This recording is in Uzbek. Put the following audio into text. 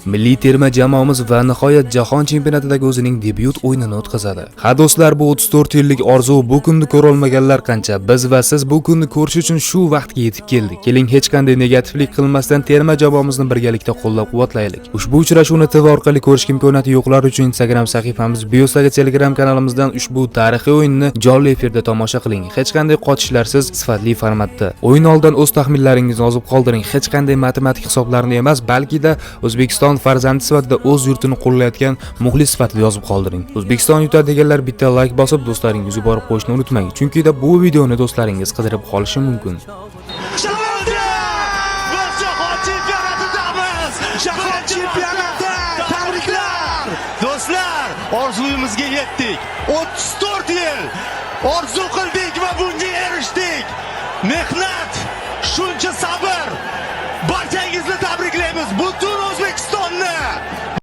Milliy terma jamoamiz va nihoyat jahon chempionatidagi o'zining debyut o'yinini o'tkazadi. Ha do'stlar, bu 34 yillik orzu, bu kunni ko'ra olmaganlar qancha. Biz va siz bu kunni ko'rish uchun shu vaqtga yetib keldik. Keling, hech qanday negativlik qilmasdan terma jamoamizni birgalikda qo'llab-quvvatlaylik. Ushbu uchrashuvni TV orqali ko'rish imkoniyati yo'qlar uchun Instagram sahifamiz, biosdagi Telegram kanalimizdan ushbu tarixiy o'yinni jonli efirda tomosha qiling. Hech qanday qochishlarsiz, sifatli formatda. O'yin oldidan o'z taxminlaringizni yozib qoldiring. Hech qanday matematik hisoblarni emas, balki-da O'zbekiston farzandi sifatida o'z yurtini qo'llayotgan muxlis sifatida yozib qoldiring. O'zbekiston yutadi deganlar bitta like bosib, do'stlaringiz yuborib qo'yishni unutmang. Chunki bu videoni do'stlaringiz qidirib qolishi mumkin. Jahon chempionati! Tabriklar! Do'stlar, orzuyimizga yetdik. 34 yil orzu